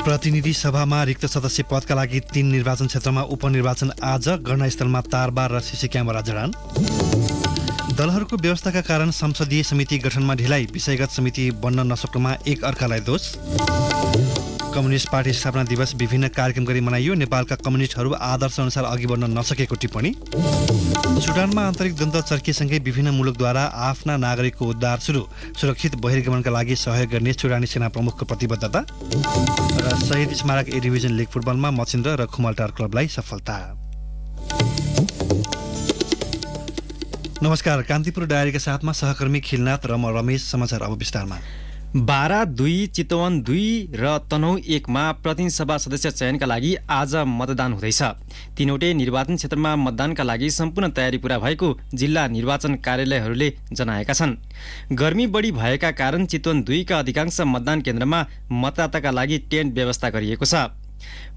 प्रतिनिधि सभामा रिक्त सदस्य पदका लागि 3 निर्वाचन क्षेत्रमा उपनिर्वाचन आज, घटनास्थलमा तारबार र सिसी क्यामेरा जडान। दलहरूको व्यवस्थाका कारण संसदीय समिति गठनमा ढिलाइ, विषयगत समिति बन्न नसक्नुमा एक अर्कालाई दोष। कम्युनिस्ट पार्टी स्थापना दिवस विभिन्न कार्यक्रम गरी मनाइयो, नेपालका कम्युनिस्टहरू आदर्श अनुसार अघि बढ्न नसकेको टिप्पणी। सुडानमा आन्तरिक द्वन्द्व चर्किएसँगै विभिन्न मुलुकद्वारा आफ्ना नागरिकको उद्धार सुरु, सुरक्षित बहिर्गमनका लागि सहयोग गर्ने सुडानी सेना प्रमुखको प्रतिबद्धता। र शहीद स्मारक ए डिभिजन लिग फुटबलमा मचिन्द्र र खुमलटार क्लबलाई सफलता। नमस्कार, कान्तिपुर डायरीका साथमा सहकर्मी खिलनाथ र म रमेश। समाचार अब विस्तारमा। बारा 2, चितवन 2 र तनहुँ 1 मा प्रतिनिधि सभा सदस्य चयनका लागि आज मतदान हुँदैछ। तीनवटै निर्वाचन क्षेत्रमा मतदानका लागि सम्पूर्ण तयारी पूरा भएको जिल्ला निर्वाचन कार्यालयहरूले जनाएका छन्। गर्मी बढी भएका कारण चितवन 2 का अधिकांश मतदान केन्द्रमा मतदाताका लागि टेन्ट व्यवस्था गरिएको छ।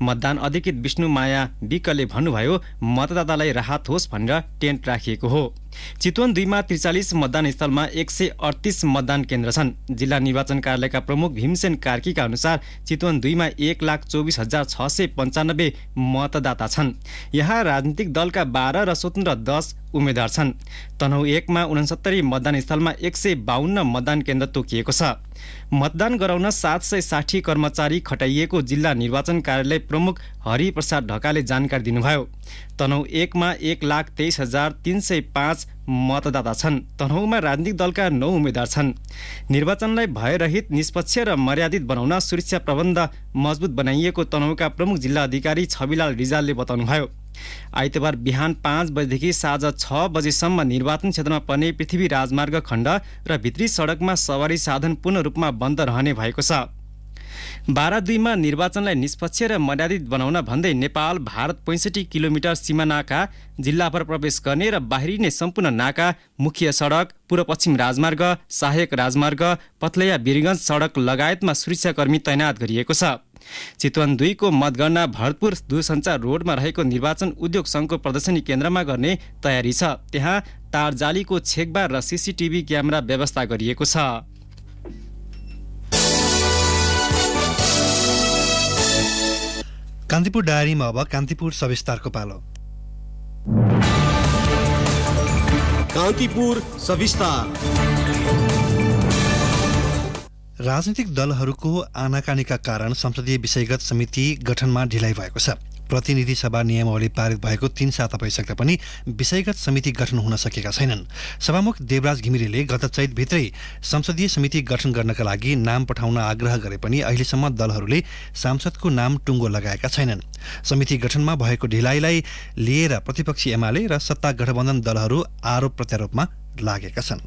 मतदान अधिकृत विष्णुमाया विकले भन्नुभयो, मतदातालाई राहत होस् भनेर टेन्ट राखिएको हो। चितवन 2 मा 43 मतदान स्थलमा 138 मतदान केन्द्र छन्। जिल्ला निर्वाचन कार्यालयका प्रमुख भीमसेन कार्कीका अनुसार चितवन 2 मा 1,24,695 मतदाता छन्। यहाँ राजनीतिक दलका 12 र स्वतन्त्र 10 उम्मेद्वार छन्। तनहुँ 1 मा 69 मतदान स्थलमा 152 मतदान केन्द्र तोकिएको छ। मतदान गराउन 760 कर्मचारी खटाइएको जिल्ला निर्वाचन कार्यालय प्रमुख हरिप्रसाद ढकालले जानकारी दिनुभयो। तनहुँ 1 मा 1,23,305 मतदाता छन्। तनहुँमा राजनीतिक दलका 9 उम्मेद्वार छन्। निर्वाचनलाई भयरहित, निष्पक्ष र मर्यादित बनाउन सुरक्षा प्रबन्ध मजबुत बनाइएको तनहुँका प्रमुख जिल्ला अधिकारी छविलाल रिजालले बताउनुभयो। आइतबार बिहान 5 बजेदेखि साँझ 6 बजेसम्म निर्वाचन क्षेत्रमा पर्ने पृथ्वी राजमार्ग खण्ड र भित्री सडकमा सवारी साधन पूर्ण रूपमा बन्द रहने भएको छ। बारा 2 मा निर्वाचनलाई निष्पक्ष र मर्यादित बनाउन भन्दै नेपाल भारत 65 किलोमिटर सीमा नाका, जिल्लाभर प्रवेश गर्ने र बाहिरिने सम्पूर्ण नाका, मुख्य सडक, पूर्व पश्चिम राजमार्ग, सहायक राजमार्ग, पथलैया वीरगञ्ज सडक लगायतमा सुरक्षाकर्मी तैनात गरिएको छ। चितवन 2 को मतगणना भरतपुर दूरसञ्चार रोडमा रहेको निर्वाचन उद्योग सङ्घको प्रदर्शनी केन्द्रमा गर्ने तयारी छ। त्यहाँ तारजालीको छेकबार र सीसीटीभी क्यामेरा व्यवस्था गरिएको छ। कान्तिपुर डायरीमा अब कान्तिपुर सविस्तारको पालो। कान्तिपुर सविस्तार। राजनीतिक दलहरूको आनाकानीका कारण संसदीय विषयगत समिति गठनमा ढिलाइ भएको छ। प्रतिनिधि सभा नियमावली पारित भएको 3 साता भइसक्दा पनि विषयगत समिति गठन हुन सकेका छैनन्। सभामुख देवराज घिमिरेले गत चैतभित्रै संसदीय समिति गठन गर्नका लागि नाम पठाउन आग्रह गरे पनि अहिलेसम्म दलहरूले सांसदको नाम टुङ्गो लगाएका छैनन्। समिति गठनमा भएको ढिलाइलाई लिएर प्रतिपक्षी एमाले र सत्ता गठबन्धन दलहरू आरोप प्रत्यारोपमा लागेका छन्।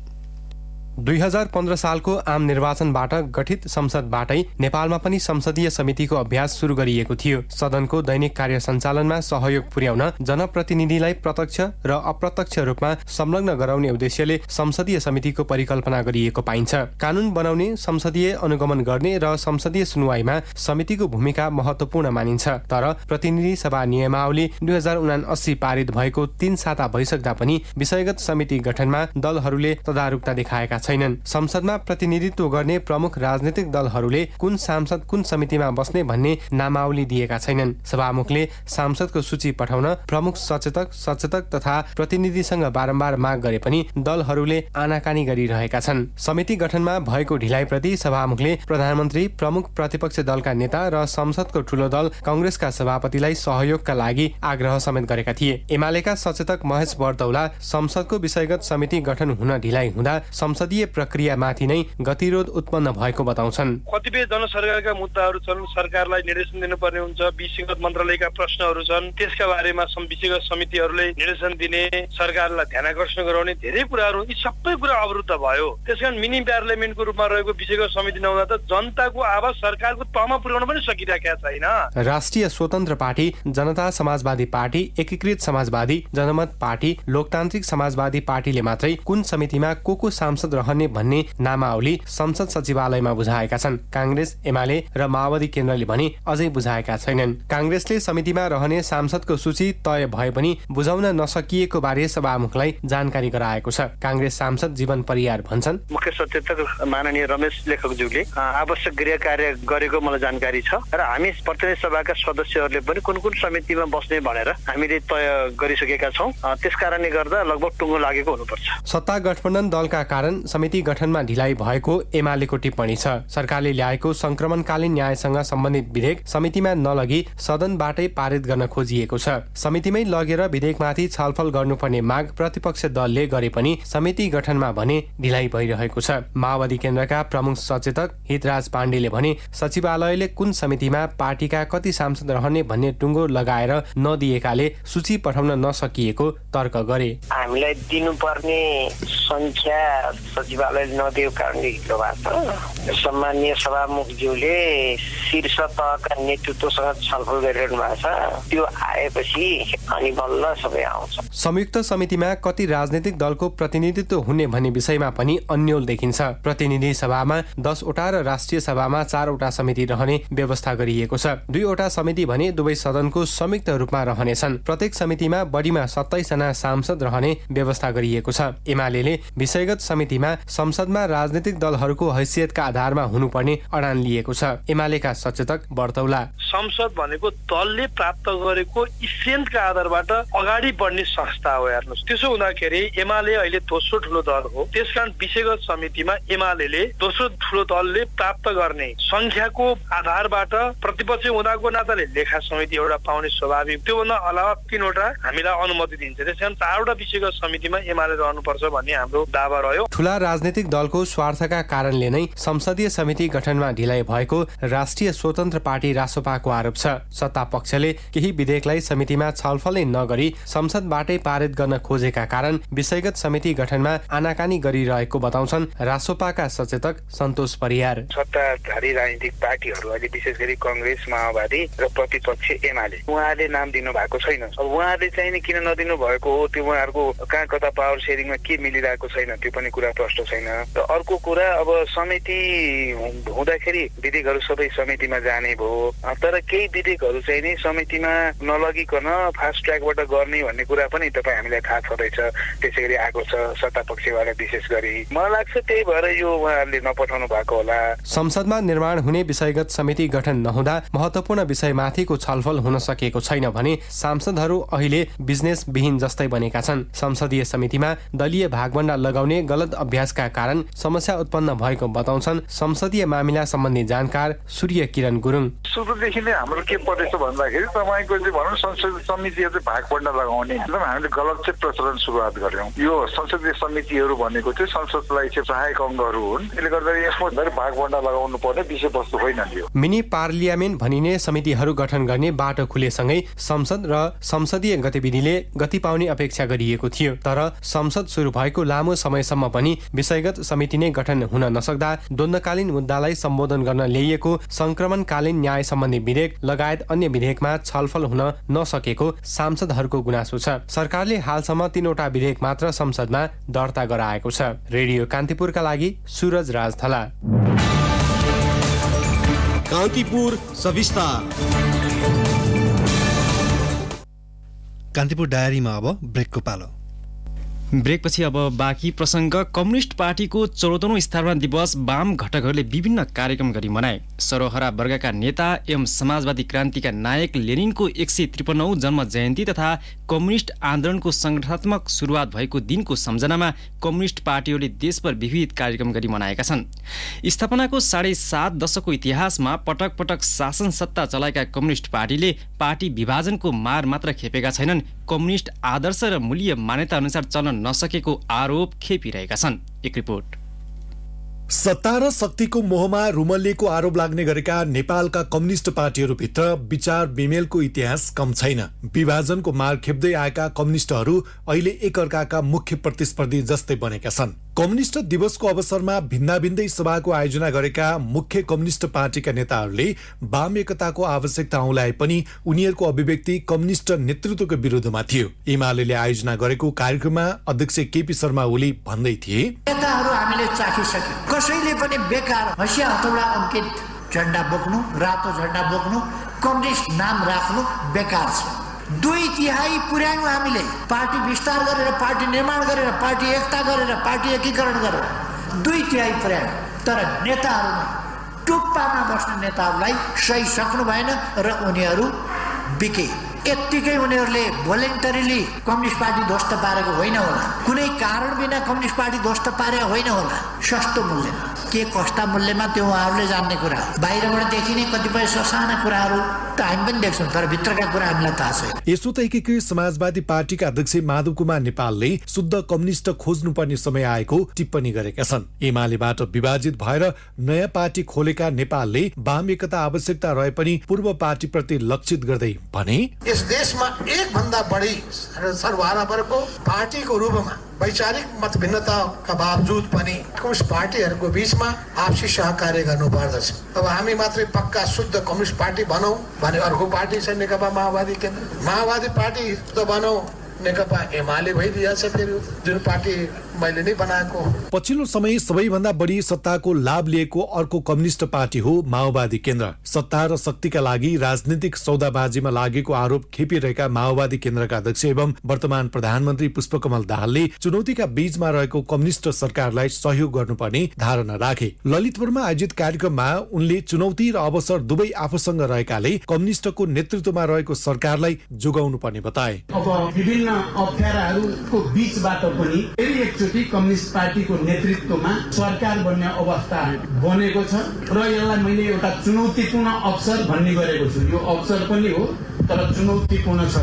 2015 सालको आम निर्वाचनबाट गठित संसदबाटै नेपालमा पनि संसदीय समितिको अभ्यास सुरु गरिएको थियो। सदनको दैनिक कार्य सञ्चालनमा सहयोग पुर्याउन जनप्रतिनिधिलाई प्रत्यक्ष र अप्रत्यक्ष रूपमा संलग्न गराउने उद्देश्यले संसदीय समितिको परिकल्पना गरिएको पाइन्छ। कानून बनाउने, संसदीय अनुगमन गर्ने र संसदीय सुनवाईमा समितिको भूमिका महत्त्वपूर्ण मानिन्छ। तर प्रतिनिधि सभा नियमावली 2079 पारित भएको 3 साता भइसक्दा पनि विषयगत समिति गठनमा दलहरूले तदारुकता देखाएका छैनन्। संसदमा प्रतिनिधित्व गर्ने प्रमुख राजनीतिक दलहरूले कुन सांसद कुन समितिमा बस्ने भन्ने नामावली दिएका छैनन्। सभामुखले सांसदको सूची पठाउन प्रमुख सचेतक तथा प्रतिनिधिसँग बारम्बार माग गरे पनि दलहरूले आनाकानी गरिरहेका छन्। समिति गठनमा भएको ढिलाइप्रति सभामुखले प्रधानमन्त्री, प्रमुख प्रतिपक्ष दलका नेता र संसदको ठूलो दल कांग्रेसका सभापतिलाई सहयोगका लागि आग्रह समेत गरेका थिए। एमालेका सचेतक महेश बर्दौला संसदको विषयगत समिति गठन हुन ढिलाइ हुँदा संसदीय प्रक्रियामाथि नै गतिरोध उत्पन्न भएको बताउँछन्। कतिपय जनसरकारका मुद्दाहरू छन्, सरकारलाई निर्देशन दिनुपर्ने हुन्छ, विषयगत मन्त्रालयका प्रश्नहरू छन्, त्यसका बारेमा विषयगत समितिहरूले निर्देशन दिने, सरकारलाई ध्यानाकर्षण गराउने धेरै कुराहरू, यी सबै कुरा अवरुद्ध भयो। त्यसकारण मिनी पार्लियामेन्टको रूपमा रहेको विषयगत समिति नहुँदा त जनताको आवाज सरकारको तहमा पुर्याउन पनि सकिरहेका छैन। राष्ट्रिय स्वतन्त्र पार्टी, जनता समाजवादी पार्टी, एकीकृत समाजवादी, जनमत पार्टी, लोकतान्त्रिक समाजवादी पार्टीले मात्रै कुन समितिमा को सांसद रहने भन्ने नामावली संसद सचिवालयमा बुझाएका छन्। कांग्रेस, एमाले र माओवादी केन्द्रले भने अझै बुझाएका छैनन्। कांग्रेसले समितिमा रहने सांसदको सूची तय भए पनि बुझाउन नसकिएको बारे सभामुखलाई जानकारी गराएको छ। कांग्रेस सांसद जीवन परियार भन्छन्, मुख्य सचेतक माननीय रमेश लेखकज्यूले आवश्यक गृह कार्य गरेको मलाई जानकारी छ र हामी प्रतिनिधि सभाका सदस्यहरूले पनि कुन कुन समितिमा बस्ने भनेर हामीले तय गरिसकेका छौं। त्यसकारणले गर्दा लगभग टुङ्गो लागेको हुनुपर्छ। सत्ता गठबन्धन दलका कारण समिति गठनमा ढिलाइ भएको एमालेको टिप्पणी छ। सरकारले ल्याएको संक्रमणकालीन न्यायसँग सम्बन्धित विधेयक समितिमा नलगी सदनबाटै पारित गर्न खोजिएको छ। समितिमै लगेर विधेयकमाथि छलफल गर्नुपर्ने माग प्रतिपक्ष दलले गरे पनि समिति गठनमा भने ढिलाइ भइरहेको छ। माओवादी केन्द्रका प्रमुख सचेतक हितराज पाण्डेले भने सचिवालयले कुन समितिमा पार्टीका कति सांसद रहने भन्ने टुङ्गो लगाएर नदिएकाले सूची पठाउन नसकिएको तर्क गरे। हामीलाई दिनुपर्ने संख्या सचिवालयले नदिएको कारणले ढिलो भएको छ। सम्माननीय सभामुखज्यूले शीर्ष तहका नेतृत्वसँग छलफल गरिरहनु भएको छ। त्यो आएपछि अनि बल्ल सबै आउँछ। संयुक्त समितिमा कति राजनीतिक दलको प्रतिनिधित्व हुने भन्ने विषयमा पनि अन्यल देखिन्छ। प्रतिनिधि सभामा 10 वटा र राष्ट्रिय सभामा 4 वटा समिति रहने व्यवस्था गरिएको छ। 2 वटा समिति भने दुवै सदनको संयुक्त रूपमा रहनेछन्। प्रत्येक समितिमा बढीमा 27 जना सांसद रहने व्यवस्था गरिएको छ। एमालेले विषयगत समितिमा संसदमा राजनीतिक दलहरूको हैसियतका आधारमा हुनुपर्ने अडान लिएको छ। एमालेका सचेतक बर्तौला, संसद भनेको दलले प्राप्त गरेको स्ट्रेन्थका आधारबाट अगाडि बढ्ने संस्था हो। हेर्नुहोस्, त्यसो हुँदाखेरि एमाले अहिले दोस्रो ठुलो दल हो। त्यसकारण विषयगत समितिमा एमाले दोस्रो ठुलो दलले प्राप्त गर्ने संख्याको आधारबाट प्रतिपक्ष हुँदाको नाताले लेखा समिति एउटा पाउने स्वाभाविक। त्योभन्दा अलावा 3 वटा हामीलाई अनुमति दिन्छ। त्यसकारण 4 वटा विषयगत समितिमा एमाले रहनुपर्छ भन्ने हाम्रो दावा रह्यो। ठूला राजनीतिक दलको स्वार्थका कारणले नै संसदीय समिति गठनमा ढिलाइ भएको राष्ट्रिय स्वतन्त्र पार्टी रासोपाको आरोप छ। सत्ता पक्षले केही विधेयकलाई समितिमा छलफलै नगरी संसदबाटै पारित गर्न खोजेका कारण विषयगत समिति गठनमा आनाकानी गरिरहेको बताउँछन् रासोपाका सचेतक सन्तोष परियार। सत्ताधारी राजनीतिक पार्टीहरू अहिले विशेष गरी कांग्रेस, माओवादी र प्रतिपक्ष एमाले उहाँले नाम दिनु भएको छैन। अब उहाँले चाहिँ नि किन नदिनु भएको हो, त्यो उहाँहरूको कहाँ कता पावर शेयरिङमा के मिलिरहेको छैन त्यो पनि कुरा प्रष्ट छैन। र अर्को कुरा, अब समिति हुँदाखेरि विधेयकहरू सबै समितिमा जाने भयो, तर केही विधेयकहरू चाहिँ नि समितिमा नलगिकन फास्ट ट्र्याकबाट गर्ने भन्ने कुरा पनि तपाईँ हामीलाई थाहा छँदैछ। त्यसै गरी आएको छ सत्ता पक्षबाट विशेष गरी। मलाई लाग्छ त्यही भएर यो उहाँहरूले नपठाउनु भएको होला। संसदमा निर्माण हुने विषयगत समिति गठन नहुँदा महत्त्वपूर्ण विषयमाथिको छलफल हुन सकेको छैन भने सांसदहरू अहिले बिजनेस विहीन जस्तै बनेका छन्। संसदीय समितिमा दलीय भागभण्डा लगाउने गलत अभ्यासका कारण समस्या उत्पन्न भएको बताउँछन् संसदीय मामिला सम्बन्धी जानकार सूर्य किरण गुरुङ। सुरुदेखि नै हाम्रो के परेछ भन्दाखेरि तपाईँको चाहिँ भनौँ संसदीय समिति चाहिँ भागभण्डा लगाउने एकदम हामीले गलत चाहिँ प्रचलन सुरुवात गर्यौँ। यो संसदीय समितिहरू भनेको चाहिँ संसदलाई चाहिँ सहायक अङ्गहरू हुन्। यसले गर्दा यसमा भागभण्डा लगाउनु पर्ने विषयवस्तु होइन यो। मिनी पार्लियामेन्ट भनिने समितिहरू गठन गर्ने बाटो खुलेसँगै संसद र संसदीय गतिविधिले गति पाउने अपेक्षा गरिएको थियो। तर संसद सुरु भएको लामो समयसम्म पनि विषयगत समिति नै गठन हुन नसक्दा द्वन्द्वकालीन मुद्दालाई सम्बोधन गर्न ल्याइएको संक्रमणकालीन न्याय सम्बन्धी विधेयक लगायत अन्य विधेयकमा छलफल हुन नसकेको सांसदहरूको गुनासो छ। सरकारले हालसम्म 3 वटा विधेयक मात्र संसदमा दर्ता गराएको छ। रेडियो कान्तिपुरका लागि सूरज राजथला। कान्तिपुर सविस्तार। कान्तिपुर डायरीमा अब ब्रेकको पालो। ब्रेकपछि अब बाँकी प्रसङ्ग। कम्युनिस्ट पार्टीको 14औं स्थापना दिवस वाम घटकहरूले विभिन्न कार्यक्रम गरी मनाए। सरोहरा वर्गका नेता एवं समाजवादी क्रान्तिका नायक लेनिनको 153औं जन्म जयन्ती तथा कम्युनिस्ट आन्दोलनको सङ्गठनात्मक सुरुवात भएको दिनको सम्झनामा कम्युनिस्ट पार्टीहरूले देशभर विविध कार्यक्रम गरी मनाएका छन्। स्थापनाको 7.5 दशकको इतिहासमा पटक पटक शासन सत्ता चलाएका कम्युनिस्ट पार्टीले पार्टी विभाजनको मार मात्र खेपेका छैनन्, कम्युनिस्ट आदर्श र मूल्य मान्यता अनुसार चल्न नसकेको आरोप खेपिरहेका छन्। एक रिपोर्ट। सत्ता र शक्तिको मोहमा रुमल्लिएको आरोप लाग्ने गरेका नेपालका कम्युनिस्ट पार्टीहरूभित्र विचार विमेलको इतिहास कम छैन। विभाजनको मार खेप्दै आएका कम्युनिस्टहरू अहिले एकअर्काका मुख्य प्रतिस्पर्धी जस्तै बनेका छन्। कम्युनिस्ट दिवसको अवसरमा भिन्नाभिन्दै सभाको आयोजना गरेका मुख्य कम्युनिस्ट पार्टीका नेताहरूले वाम एकताको आवश्यकता औँलाए पनि उनीहरूको अभिव्यक्ति कम्युनिस्ट नेतृत्वको विरुद्धमा थियो। एमाले आयोजना गरेको कार्यक्रममा अध्यक्ष केपी शर्मा ओली भन्दै थिए, नेताहरू हामीले चाखिसक्यौँ, कसैले पनि बेकार हँसिया हतौडा अङ्कित झण्डा बोक्नु, रातो झण्डा बोक्नु, कम्युनिस्ट नाम राख्नु बेकार छ। 2/3 पुर्यायौँ हामीले, पार्टी विस्तार गरेर, पार्टी निर्माण गरेर, पार्टी एकता गरेर, पार्टी एकीकरण गरेर 2/3 पुर्यायौँ। तर नेताहरूमा टुप्पामा बस्ने नेताहरूलाई सही सक्नु भएन र उनीहरू बिके। यत्तिकै उनीहरूले भोलेन्टरीली कम्युनिस्ट पार्टी ध्वस्त पारेको होइन होला, कुनै कारण बिना कम्युनिस्ट पार्टी ध्वस्त पारेको होइन होला। सस्तो मूल्यमा, के कस्ता मूल्यमा त्यो उहाँहरूले जान्ने कुरा हो। बाहिरबाट देखिने कतिपय ससाना कुराहरू त हामी पनि देख्छौँ, तर भित्रका कुरा हामीलाई थाहा छैन। यसो त एकीकृत समाजवादी पार्टीका अध्यक्ष माधव कुमार नेपालले शुद्ध कम्युनिस्ट खोज्नुपर्ने समय आएको टिप्पणी गरेका छन्। एमालेबाट विभाजित भएर नयाँ पार्टी खोलेका नेपालले वाम एकता आवश्यकता रहे पनि पूर्व पार्टीप्रति लक्षित गर्दै भने, यस देशमा एक भन्दा बढी सर्वहाराको पार्टीको रूपमा वैचारिक मतभिन्नताका बावजुद पनि कम्युनिस्ट पार्टीहरूको बीचमा आपसी सहकार्य गर्नुपर्दछ। अब हामी मात्रै पक्का शुद्ध कम्युनिस्ट पार्टी बनौँ भने अर्को पार्टी छ नेकपा माओवादी केन्द्र, माओवादी पार्टी त बनौँ नेकपा एमाले भइदिएछ। फेरि जुन पार्टी मैले नै बनाएको। पछिल्लो समय सबैभन्दा बढी सत्ताको लाभ लिएको अर्को कम्युनिस्ट पार्टी हो माओवादी केन्द्र। सत्ता र शक्तिका लागि राजनीतिक सौदाबाजीमा लागेको आरोप खेपिरहेका माओवादी केन्द्रका अध्यक्ष एवं वर्तमान प्रधानमन्त्री पुष्पकमल दाहालले चुनौतीका बीचमा रहेको कम्युनिस्ट सरकारलाई सहयोग गर्नुपर्ने धारणा राखे। ललितपुरमा आयोजित कार्यक्रममा उनले चुनौती र अवसर दुवै आफूसँग रहेकाले कम्युनिस्टको नेतृत्वमा रहेको सरकारलाई जोगाउनु पर्ने बताए। अब विभिन्न अप्ठ्याराहरूको बीचबाट पनि फेरि कम्युनिस्ट पार्टीको नेतृत्वमा सरकार बन्ने अवस्था बनेको छ र यसलाई मैले एउटा चुनौतीपूर्ण अवसर भन्ने गरेको छु। यो अवसर पनि हो तर चुनौतीपूर्ण छ।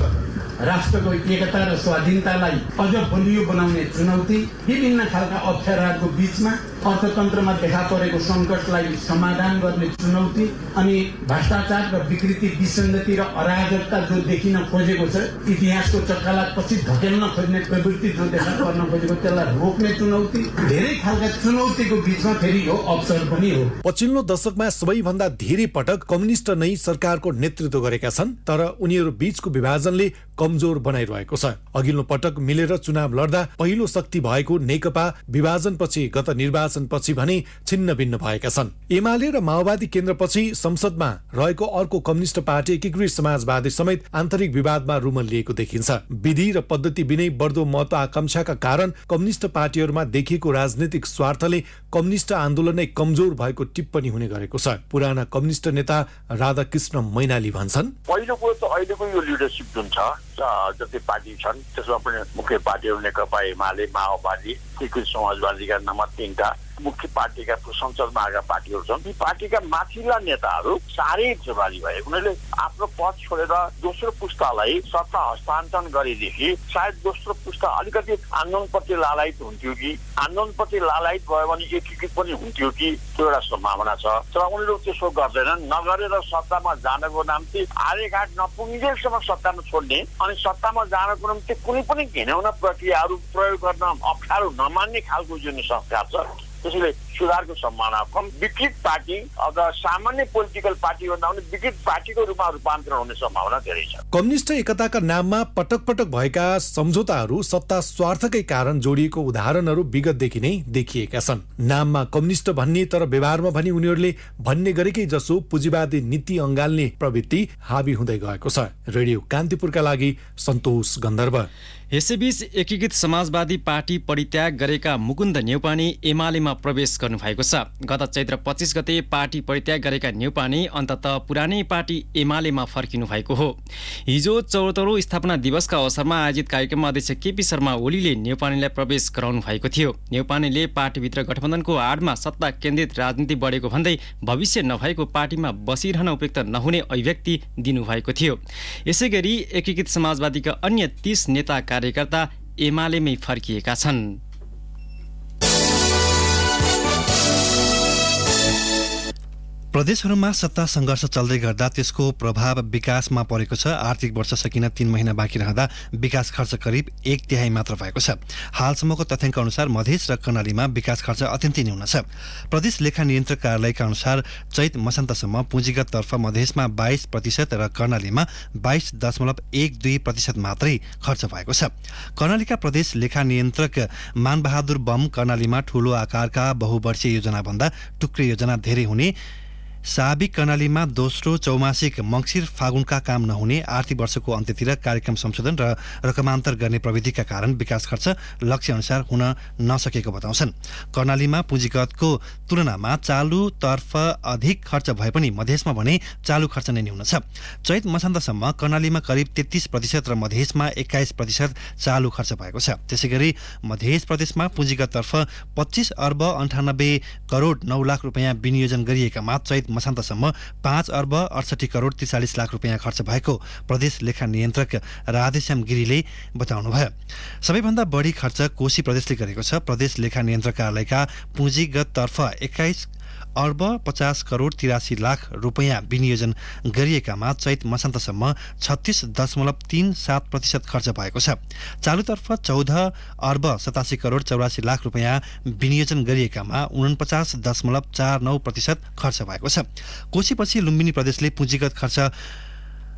राष्ट्रको एकता र स्वाधीनतालाई अझ बलियो बनाउने चुनौती, विभिन्न खालका अप्ठ्याराहरूको बीचमा अर्थतन्त्रमा देखा परेको सङ्कटलाई समाधान गर्ने चुनौती, अनि भ्रष्टाचार र विकृति, विसङ्गति र अराजकता जो देखिन खोजेको छ, इतिहासको चक्कालाई पछि धकेल्न खोज्ने प्रवृत्ति जो देखा पर्न खोजेको, त्यसलाई रोक्ने चुनौती, धेरै खालका चुनौतीको बीचमा फेरि यो अवसर पनि हो। पछिल्लो दशकमा सबैभन्दा धेरै पटक कम्युनिस्ट नै सरकारको नेतृत्व गरेका छन्, तर उनीहरू बीचको विभाजनले कमजोर बनाइरहेको छ। अघिल्लो पटक मिलेर चुनाव लड्दा पहिलो शक्ति भएको नेकपा विभाजनपछि गत निर्वाचनपछि भने छिन्न भिन्न भएका छन्। एमाले र माओवादी केन्द्रपछि संसदमा रहेको अर्को कम्युनिस्ट पार्टी एकीकृत समाजवादी समेत आन्तरिक विवादमा रुमल लिएको देखिन्छ। विधि र पद्धति बिनै बढ्दो महत्वाकांक्षाका कारण कम्युनिस्ट पार्टीहरूमा देखिएको राजनीतिक स्वार्थले कम्युनिस्ट आन्दोलन नै कमजोर भएको टिप्पणी हुने गरेको छ। पुराना कम्युनिस्ट नेता राधाकृष्ण मैनाली भन्छन्, पहिलो कुरो त अहिलेको यो लिडरसिप जुन छ, जति पार्टी छन् त्यसमा पनि मुख्य पार्टीहरू नेकपा एमाले माओवादी एकीकृत समाजवादीका नम्बर 3टा मुख्य पार्टीका संसदमा आएका पार्टीहरू छन्। ती पार्टीका माथिल्ला नेताहरू साह्रै जवाली भए। उनीहरूले आफ्नो पद छोडेर दोस्रो पुस्तालाई सत्ता हस्तान्तरण गरेदेखि सायद दोस्रो पुस्ता अलिकति आन्दोलनप्रति लालायित हुन्थ्यो कि आन्दोलनप्रति लालायित भयो भने एकीकृत पनि हुन्थ्यो कि त्यो एउटा सम्भावना छ। तर उनीहरू त्यसो गर्दैनन्। नगरेर सत्तामा जानको निम्ति आर्यघाट नपुगिन्जेलसम्म सत्तामा छोड्ने अनि सत्तामा जानको निम्ति कुनै पनि घिनौना प्रक्रियाहरू प्रयोग गर्न अप्ठ्यारो नमान्ने खालको जुन संस्कार छ, त्यसैले सुधारको सम्भावना कम। विकृत पार्टी अब सामान्य पोलिटिकल पार्टी भन्दा पनि विकृत पार्टीको रूपमा रूपान्तरण हुने सम्भावना धेरै छ। कम्युनिस्ट एकताका नाममा पटक पटक भएका सम्झौताहरू सत्ता स्वार्थकै कारण जोडिएको उदाहरणहरू विगतदेखि नै देखिएका छन्। नाममा कम्युनिस्ट भन्ने तर व्यवहारमा पनि उनीहरूले भन्ने गरेकै जसो पुँजीवादी नीति अँगाल्ने प्रवृत्ति हावी हुँदै गएको छ। रेडियो कान्तिपुरका लागि सन्तोष गन्धर्व। यसैबीच एकीकृत समाजवादी पार्टी परित्याग गरेका मुकुन्द न्यौपाने एमालेमा प्रवेश गर्नुभएको छ। गत चैत्र 25 गते पार्टी परित्याग गरेका न्यौपाने अन्ततः पुरानै पार्टी एमालेमा फर्किनु भएको हो। हिजो 74औं स्थापना दिवसका अवसरमा आयोजित कार्यक्रममा अध्यक्ष केपी शर्मा ओलीले न्यौपानेलाई प्रवेश गराउनु भएको थियो। न्यौपानेले पार्टीभित्र गठबन्धनको आडमा सत्ता केन्द्रित राजनीति बढेको भन्दै भविष्य नभएको पार्टीमा बसिरहन उपयुक्त नहुने अभिव्यक्ति दिनुभएको थियो। यसैगरी एकीकृत समाजवादीका अन्य 30 नेता कार्यकर्ता एमालेमै फर्किएका छन्। प्रदेशहरूमा सत्ता सङ्घर्ष चल्दै गर्दा त्यसको प्रभाव विकासमा परेको छ। आर्थिक वर्ष सकिन 3 महिना बाँकी रहँदा विकास खर्च करिब 1/3 मात्र भएको छ। हालसम्मको तथ्याङ्क अनुसार मधेस र कर्णालीमा विकास खर्च अत्यन्तै न्यून छ। प्रदेश लेखा नियन्त्रक कार्यालयका अनुसार चैत मसान्तसम्म पुँजीगत तर्फ मधेसमा 22% र कर्णालीमा 22.12% मात्रै खर्च भएको छ। कर्णालीका प्रदेश लेखा नियन्त्रक मानबहादुर बम कर्णालीमा ठूलो आकारका बहुवर्षीय योजनाभन्दा टुक्रे योजना धेरै हुने, साबिक कर्णालीमा दोस्रो चौमासिक मङ्सिर फागुनका काम नहुने, आर्थिक वर्षको अन्त्यतिर कार्यक्रम संशोधन र रकमान्तर गर्ने प्रविधिका कारण विकास खर्च लक्ष्य अनुसार हुन नसकेको बताउँछन्। कर्णालीमा पुँजीगतको तुलनामा चालुतर्फ अधिक खर्च भए पनि मधेसमा भने चालु खर्च नै न्यून छ। चैत मसान्तसम्म कर्णालीमा करिब 33% र मधेसमा 21% चालु खर्च भएको छ। त्यसैगरी मध्य प्रदेशमा पुँजीगततर्फ 25 अर्ब 98 करोड 9 लाख रुपियाँ विनियोजन गरिएकामा चैत मसान्तसम्म 5 अर्ब 68 करोड 43 लाख रुपियाँ खर्च भएको प्रदेश लेखा नियन्त्रक राधेश्याम गिरीले बताउनुभयो। सबैभन्दा बढी खर्च कोशी प्रदेशले गरेको छ। प्रदेश लेखा नियन्त्रक कार्यालयका पुँजीगततर्फ 21 अर्ब 50 करोड 83 लाख रुपियाँ विनियोजन गरिएकामा चैत मसान्तसम्म 36.37% खर्च भएको छ। चालुतर्फ 14 अर्ब 87 करोड 84 लाख रुपियाँ विनियोजन गरिएकामा 49.49% खर्च भएको छ। कोशीपछि लुम्बिनी प्रदेशले पुँजीगत खर्च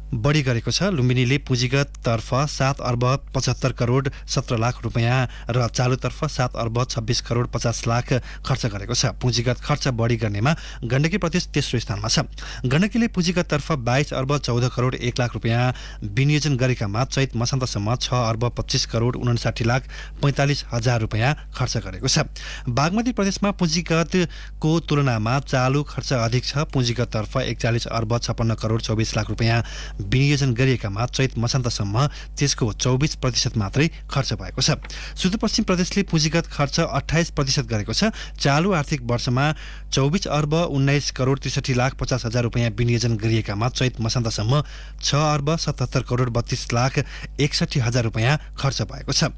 बढी गरेको छ। लुम्बिनीले पुँजीगत तर्फ 7 अर्ब 75 करोड 17 लाख रुपियाँ र चालुतर्फ 7 अर्ब 26 करोड 50 लाख खर्च गरेको छ। पुँजीगत खर्च बढी गर्नेमा गण्डकी प्रदेश तेस्रो स्थानमा छ। गण्डकीले पुँजीगत तर्फ 22 अर्ब 14 करोड 1 लाख रुपियाँ विनियोजन गरेकामा चैत मसान्तसम्म 6 अर्ब 25 करोड 59 लाख 45 हजार रुपियाँ खर्च गरेको छ। बागमती प्रदेशमा पुँजीगतको तुलनामा चालु खर्च अधिक छ। पुँजीगत तर्फ 41 अर्ब 56 करोड 24 लाख रुपियाँ विनियोजन गरिएकामा चैत मसान्तसम्म त्यसको 24% मात्रै खर्च भएको छ। सुदूरपश्चिम प्रदेशले पुँजीगत खर्च 28% गरेको छ। चालु आर्थिक वर्षमा 24 अर्ब 19 करोड 63 लाख 50 हजार रुपियाँ विनियोजन गरिएकामा चैत मसान्तसम्म 6 अर्ब 77 करोड 32 लाख 61 हजार रुपियाँ खर्च भएको छ।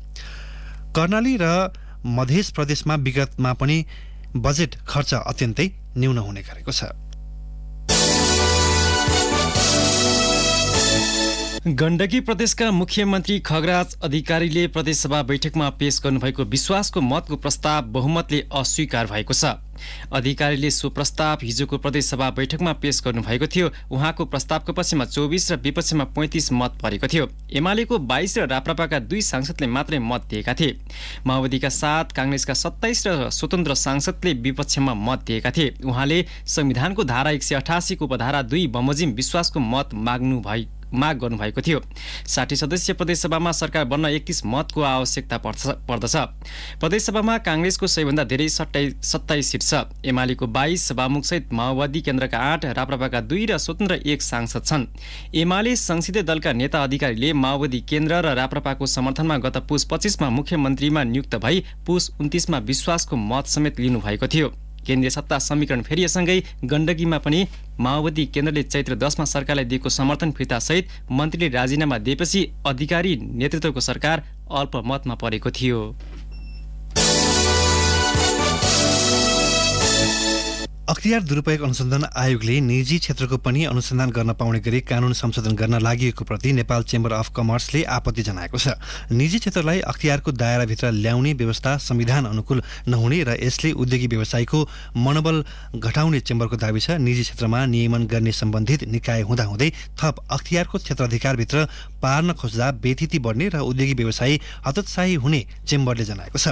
कर्णाली र मध्य प्रदेशमा विगतमा पनि बजेट खर्च अत्यन्तै न्यून हुने गरेको छ। गण्डकी प्रदेशका मुख्यमन्त्री खगराज अधिकारीले प्रदेशसभा बैठकमा पेश गर्नुभएको विश्वासको मतको प्रस्ताव बहुमतले अस्वीकार भएको छ। अधिकारीले सो प्रस्ताव हिजोको प्रदेशसभा बैठकमा पेश गर्नुभएको थियो। उहाँको प्रस्तावको पक्षमा 24 र विपक्षमा 35 मत परेको थियो। एमालेको 22 र राप्रपाका 2 सांसदले मात्रै मत दिएका थिए। माओवादीका 7, कांग्रेसका 27 र स्वतन्त्र सांसदले विपक्षमा मत दिएका थिए। उहाँले संविधानको धारा 188 को उपधारा 2 बमोजिम विश्वासको मत माग गर्नुभएको थियो। 60 सदस्यीय प्रदेशसभामा सरकार बन्न 31 मतको आवश्यकता पर्दछ। प्रदेशसभामा कांग्रेसको सबैभन्दा धेरै 27 सिट छ। एमालेको 22 सभामुख सहित माओवादी केन्द्रका 8, राप्रपाका 2 र स्वतन्त्र 1 सांसद छन्। एमाले संसदीय दलका नेता अधिकारीले माओवादी केन्द्र र राप्रपाको समर्थनमा गत पुस 25 मा मुख्यमन्त्रीमा नियुक्त भई पुस 29 मा विश्वासको मत समेत लिनुभएको थियो। केन्द्रीय सत्ता समीकरण फेरिएसँगै गण्डकीमा पनि माओवादी केन्द्रले चैत्र 10 मा सरकारलाई दिएको समर्थन फिर्ता सहित मन्त्रीले राजीनामा दिएपछि अधिकारी नेतृत्वको सरकार अल्पमतमा परेको थियो। अख्तियार दुरुपयोग अनुसन्धान आयोगले निजी क्षेत्रको पनि अनुसन्धान गर्न पाउने गरी कानून संशोधन गर्न लागि प्रति नेपाल चेम्बर अफ कमर्सले आपत्ति जनाएको छ। निजी क्षेत्रलाई अख्तियारको दायराभित्र ल्याउने व्यवस्था संविधान अनुकूल नहुने र यसले उद्योगी व्यवसायको मनोबल घटाउने चेम्बरको दाबी छ। निजी क्षेत्रमा नियमन गर्ने सम्बन्धित निकाय हुँदाहुँदै थप अख्तियारको क्षेत्राधिकारभित्र पार्न खोज्दा बेथिति बढ्ने र उद्योगी व्यवसायी हतोत्साही हुने चेम्बरले जनाएको छ।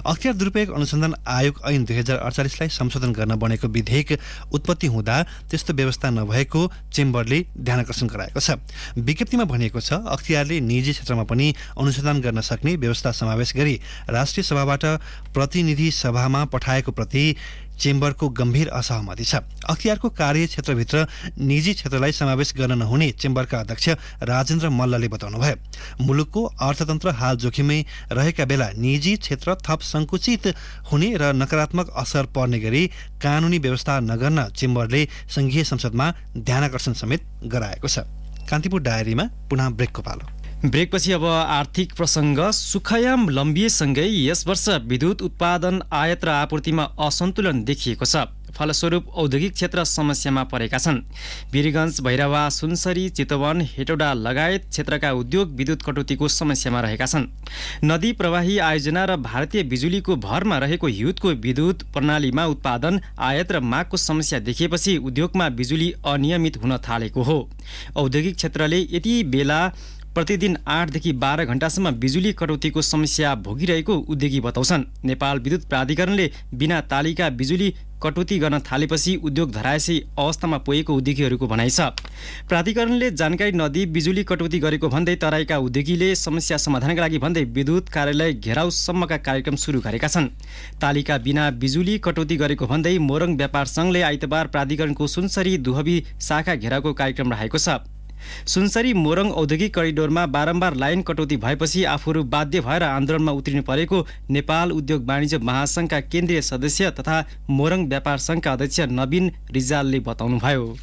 अख्तियार दुरुपयोग अनुसन्धान आयोग ऐन 2048 लाई संशोधन गर्न बनेको विधेयक उत्पत्ति हुँदा त्यस्तो व्यवस्था नभएको चेम्बरले ध्यानकर्षण गराएको छ। विज्ञप्तिमा भनिएको छ अख्तियारले निजी क्षेत्रमा पनि अनुसन्धान गर्न सक्ने व्यवस्था समावेश गरी राष्ट्रिय सभाबाट प्रतिनिधि सभामा पठाएको प्रति चेम्बरको गम्भीर असहमति छ। अख्तियारको कार्य क्षेत्रभित्र निजी क्षेत्रलाई समावेश गर्न नहुने चेम्बरका अध्यक्ष राजेन्द्र मल्लले बताउनुभयो। मुलुकको अर्थतन्त्र हाल जोखिममै रहेका बेला निजी क्षेत्र थप संकुचित हुने र नकारात्मक असर पर्ने गरी कानुनी व्यवस्था नगर्न चेम्बरले संघीय संसदमा ध्यानकर्षण समेत गराएको छ। कान्तिपुर डायरीमा पुनः ब्रेकको पालो। ब्रेकपछि अब आर्थिक प्रसङ्ग। सुखयाम लम्बिएसँगै यस वर्ष विद्युत उत्पादन आयात र आपूर्तिमा असन्तुलन देखिएको छ। फलस्वरूप औद्योगिक क्षेत्र समस्यामा परेका छन्। वीरगञ्ज, भैरवा, सुनसरी, चितवन, हेटौडा लगायत क्षेत्रका उद्योग विद्युत कटौतीको समस्यामा रहेका छन्। नदी प्रवाही आयोजना र भारतीय बिजुलीको भरमा रहेको हिउँदको विद्युत प्रणालीमा उत्पादन, आयात र मागको समस्या देखिएपछि उद्योगमा बिजुली अनियमित हुन थालेको हो। औद्योगिक क्षेत्रले यति बेला प्रतिदिन 8 देखि 12 घण्टासम्म बिजुली कटौतीको समस्या भोगिरहेको उद्योगी बताउँछन्। नेपाल विद्युत प्राधिकरणले बिना तालिका बिजुली कटौती गर्न थालेपछि उद्योग धरायसी अवस्थामा पुगेको उद्योगीहरूको भनाइ छ। प्राधिकरणले जानकारी नदिई बिजुली कटौती गरेको भन्दै तराईका उद्योगीले समस्या समाधानका लागि भन्दै विद्युत कार्यालय घेराउसम्मका कार्यक्रम सुरु गरेका छन्। तालिका बिना बिजुली कटौती गरेको भन्दै मोरङ व्यापार सङ्घले आइतबार प्राधिकरणको सुनसरी दुहबी शाखा घेराउको कार्यक्रम राखेको छ। सुनसरी मोरङ औद्योगिक करिडोरमा बारम्बार लाइन कटौती भएपछि आफूहरू बाध्य भएर आन्दोलनमा उत्रिनु परेको नेपाल उद्योग वाणिज्य महासङ्घका केन्द्रीय सदस्य तथा मोरङ व्यापार सङ्घका अध्यक्ष नवीन रिजालले बताउनुभयो।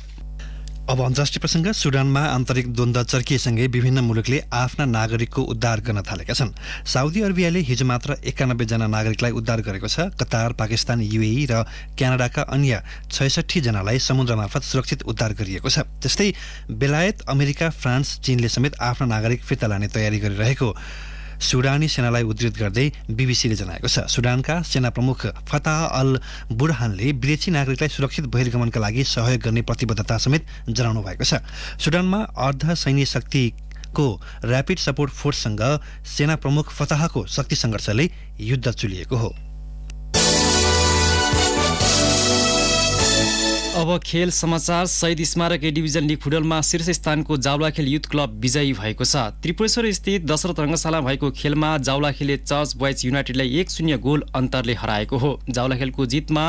अब अन्तर्राष्ट्रिय प्रसङ्ग। सुडानमा आन्तरिक द्वन्द्व चर्किएसँगै विभिन्न मुलुकले आफ्ना नागरिकको उद्धार गर्न थालेका छन्। साउदी अरेबियाले हिजो मात्र 91 जना नागरिकलाई उद्धार गरेको छ। कतार, पाकिस्तान, युएई र क्यानाडाका अन्य 66 जनालाई समुद्र मार्फत सुरक्षित उद्धार गरिएको छ। त्यस्तै बेलायत, अमेरिका, फ्रान्स, चीनले समेत आफ्ना नागरिक फिर्ता लाने तयारी गरिरहेको सुडानी सेनालाई उद्धृत गर्दै बीबीसीले जनाएको छ। सुडानका सेना प्रमुख फताह अल बुरहानले विदेशी नागरिकलाई सुरक्षित बहिर्गमनका लागि सहयोग गर्ने प्रतिबद्धता समेत जनाउनु भएको छ। सुडानमा अर्ध सैन्य शक्तिको ऱ्यापिड सपोर्ट फोर्ससँग सेना प्रमुख फताहको शक्ति सङ्घर्षले युद्ध चुलिएको हो। अब खेल समाचार। शहीद स्मारक ए डिभिजन लिग फुटबलमा शीर्ष स्थानको जावलाखेल युथ क्लब विजयी भएको छ। त्रिपुरेश्वर स्थित दशरथ रङ्गशाला भएको खेलमा जावलाखेलले चर्च बोइज युनाइटेडलाई 1-0 गोल अन्तरले हराएको हो। जावलाखेलको जितमा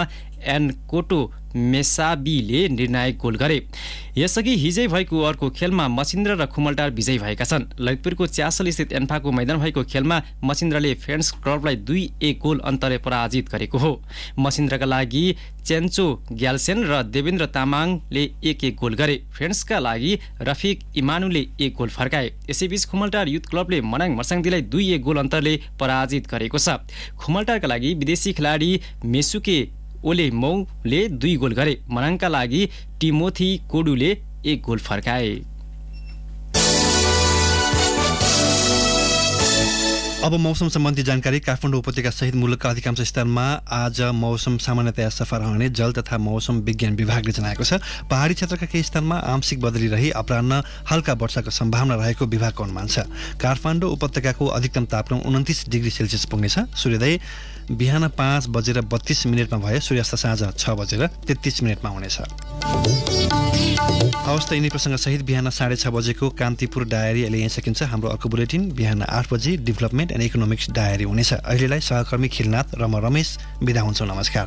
एनकोटो मेसाबीले निर्णायक गोल गरे। यसअघि हिजै भएको अर्को खेलमा मचिन्द्र र खुमलटार विजयी भएका छन्। ललितपुरको च्यासल स्थित एन्फाको मैदान भएको खेलमा मचिन्द्रले फ्रेन्ड्स क्लबलाई 2-1 गोल अन्तरले पराजित गरेको हो। मचिन्द्रका लागि चेन्चो ग्याल्सेन र देवेन्द्र तामाङले 1-1 गोल गरे। फ्रेन्ड्सका लागि रफिक इमानुले 1 गोल फर्काए। यसैबीच खुमलटार युथ क्लबले मनाङ मर्साङदीलाई 2-1 गोल अन्तरले पराजित गरेको छ। खुमलटारका लागि विदेशी खेलाडी मेसुके ओले मौले 2 गोल गरे। मनाङका लागि टिमोथी कोडुले 1 गोल फर्काए। अब मौसम सम्बन्धी जानकारी। काठमाडौँ उपत्यका सहित मुलुकका अधिकांश स्थानमा आज मौसम सामान्यतया सफा रहने जल तथा मौसम विज्ञान विभागले जनाएको छ। पहाडी क्षेत्रका केही स्थानमा आंशिक बदली रही अपराह्न हल्का वर्षाको सम्भावना रहेको विभागको अनुमान छ। काठमाडौँ उपत्यकाको अधिकतम तापक्रम 29 डिग्री सेल्सियस पुग्नेछ। सूर्योदय बिहान 5:32 भए सूर्यास्त साँझ 6:33 हुनेछ। हवस् त यिनै प्रसङ्गसहित बिहान 6:30 बजेको कान्तिपुर डायरी अहिले यहीँ सकिन्छ। हाम्रो अर्को बुलेटिन बिहान 8 बजे डेभलपमेन्ट एन्ड इकोनोमिक्स डायरी हुनेछ। अहिलेलाई सहकर्मी खिलनाथ र म रमेश बिदा हुन्छौँ। नमस्कार।